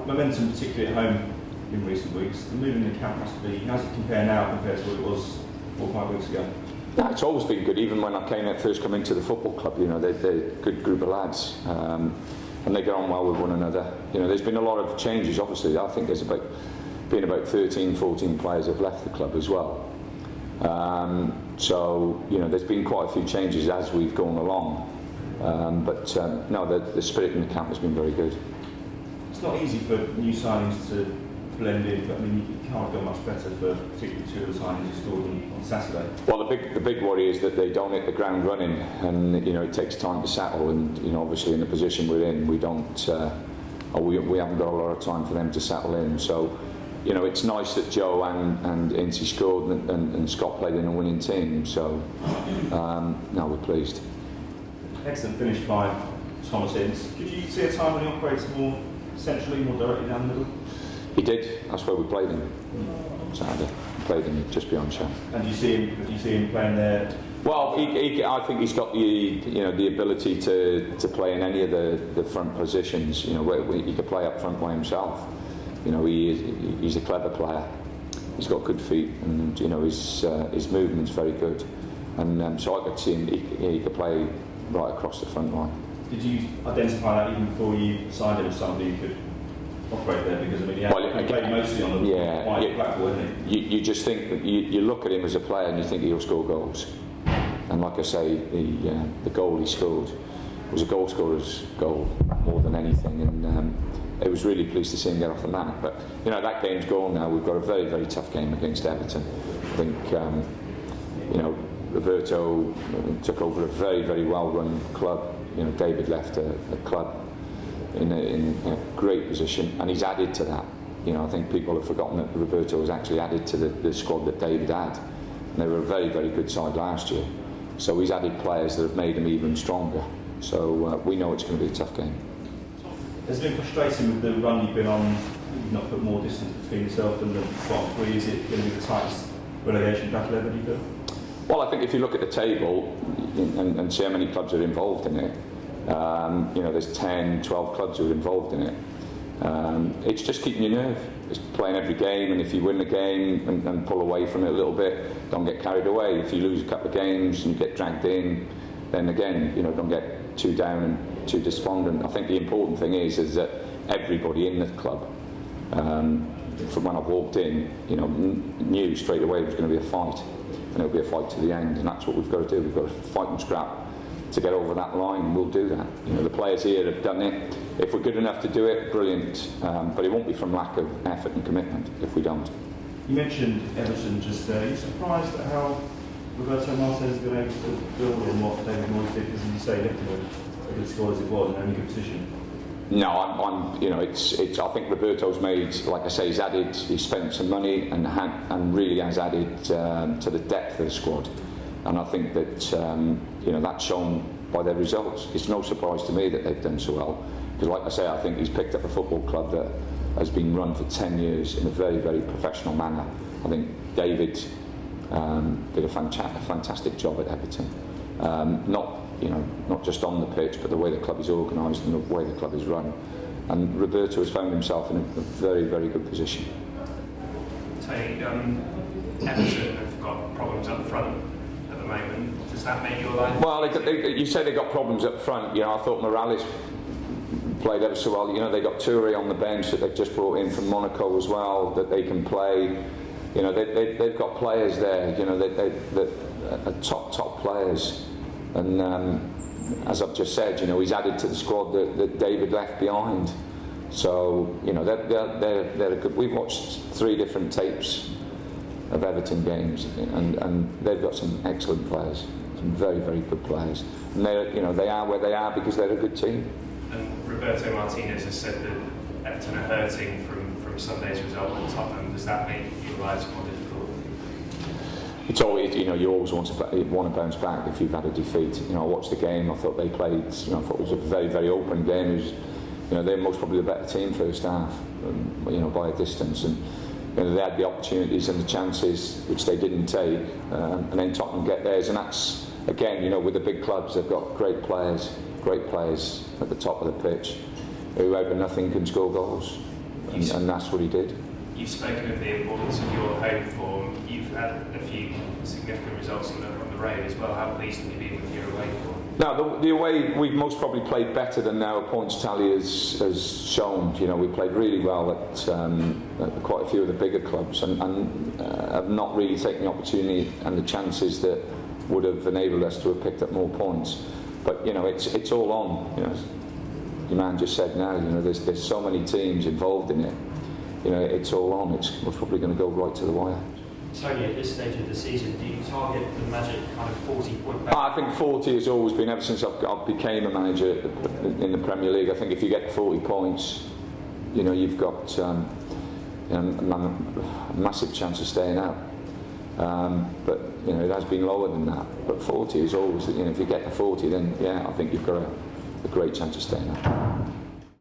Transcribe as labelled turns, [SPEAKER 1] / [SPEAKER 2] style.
[SPEAKER 1] momentum, particularly at home in recent weeks. The moving the camp must be, how does it compare now compared to what it was 4 or 5 weeks ago?
[SPEAKER 2] Yeah, it's always been good. Even when I first come into the football club, you know, they're a good group of lads, and they get on well with one another. You know, there's been a lot of changes. Obviously, I think there's about 13, 14 players have left the club as well. So you know, there's been quite a few changes as we've gone along. But no, the spirit in the camp has been very good.
[SPEAKER 1] It's not easy for new signings to blend in, but I mean, you can't go much better for particularly 2 of the signings you scored on Saturday.
[SPEAKER 2] Well, the big worry is that they don't hit the ground running, and you know, it takes time to settle. And you know, obviously in the position we're in, we don't, we haven't got a lot of time for them to settle in. So, you know, it's nice that Joe and Incy scored and Scott played in a winning team. So, no, we're pleased.
[SPEAKER 1] Excellent finish by Thomas Ince. Could you see a time when he operates more centrally, more directly down the middle?
[SPEAKER 2] He did. That's where we played him. Saturday, we played him just beyond shot.
[SPEAKER 1] And do you see him playing there?
[SPEAKER 2] Well, I think he's got the ability to play in any of the front positions. You know, he could play up front by himself. You know, he's a clever player. He's got good feet, and you know, his movement's very good. And so I could see him. He could play right across the front line. Did
[SPEAKER 1] you identify that even before you signed him as somebody who could operate there? Because I mean, he played mostly on the wide platform, isn't he?
[SPEAKER 2] You just think that you look at him as a player and you think he'll score goals. And like I say, the goal he scored was a goal scorer's goal more than anything. And it was really pleased to see him get off the mat. But you know, that game's gone now. We've got a very, very tough game against Everton. I think you know, Roberto took over a very, very well-run club. You know, David left a club in a great position, and he's added to that. You know, I think people have forgotten that Roberto has actually added to the squad that David had. And they were a very, very good side last year. So he's added players that have made him even stronger. So we know it's going to be a tough game.
[SPEAKER 1] It's been frustrating with the run you've been on. You've not put more distance between yourself and the bottom 3. Is it going to be the tightest relegation battle ever, do you feel?
[SPEAKER 2] Well, I think if you look at the table and see how many clubs are involved in it, you know, there's 10, 12 clubs who are involved in it. It's just keeping your nerve. It's playing every game, and if you win the game and pull away from it a little bit, don't get carried away. If you lose a couple of games and you get dragged in, then again, you know, don't get too down and too despondent. I think the important thing is that everybody in the club, from when I walked in, you know, knew straight away it was going to be a fight. And it'll be a fight to the end, and that's what we've got to do. We've got to fight and scrap to get over that line, and we'll do that. You know, the players here have done it. If we're good enough to do it, brilliant. But it won't be from lack of effort and commitment if we don't.
[SPEAKER 1] You mentioned Everton just there. Are you surprised at how Roberto Martinez has been able to build on what David Moyes did? Because, as you say, left him a good squad as it was, and in a good position.
[SPEAKER 2] No, I'm. You know, it's. I think Roberto's made, like I say, he's spent some money and really has added to the depth of the squad, and I think that you know, that's shown by their results. It's no surprise to me that they've done so well, because, like I say, I think he's picked up a football club that has been run for 10 years in a very, very professional manner. I think David did a fantastic job at Everton. Not just on the pitch, but the way the club is organised and the way the club is run. And Roberto has found himself in a very, very good position.
[SPEAKER 3] Tony, Everton have got problems up front at the moment. Does that make your life?
[SPEAKER 2] Well, you say they got problems up front. You know, I thought Morales played ever so well. You know, they got Touré on the bench that they've just brought in from Monaco as well, that they can play. You know, they've got players there. You know, that are top players. And as I've just said, you know, he's added to the squad that David left behind. So, you know, they're a good. We've watched 3 different tapes of Everton games, and they've got some excellent players, some very, very good players. And they are where they are because they're a good team.
[SPEAKER 3] And Roberto Martinez has said that Everton are hurting from Sunday's result at Tottenham. Does that make your lives more difficult?
[SPEAKER 2] It's always, you know, you always want to bounce back if you've had a defeat. You know, I watched the game. I thought they played. You know, I thought it was a very, very open game. It was, you know, they're most probably the better team first half. You know, by a distance, and you know, they had the opportunities and the chances which they didn't take, and then Tottenham get theirs. And that's, again, you know, with the big clubs, they've got great players at the top of the pitch, who over nothing can score goals. and that's what he did.
[SPEAKER 3] You've spoken of the importance of your home form. You've had a few significant results on the road as well. How pleased have you been with your away form?
[SPEAKER 2] Now, the away, we've most probably played better than our points tally has shown. You know, we played really well at quite a few of the bigger clubs and have not really taken the opportunity and the chances that would have enabled us to have picked up more points. But, you know, it's all on. You know, your man just said now, you know, there's so many teams involved in it. You know, it's all on. We're probably going to go right to the wire.
[SPEAKER 4] Tony, at this stage of the season, do you target the magic kind of 40-point back?
[SPEAKER 2] I think 40 has always been, ever since I became a manager in the Premier League, I think if you get 40 points, you know, you've got you know, a massive chance of staying out. But, you know, it has been lower than that. But 40 is always, you know, if you get to 40, then, yeah, I think you've got a great chance of staying out.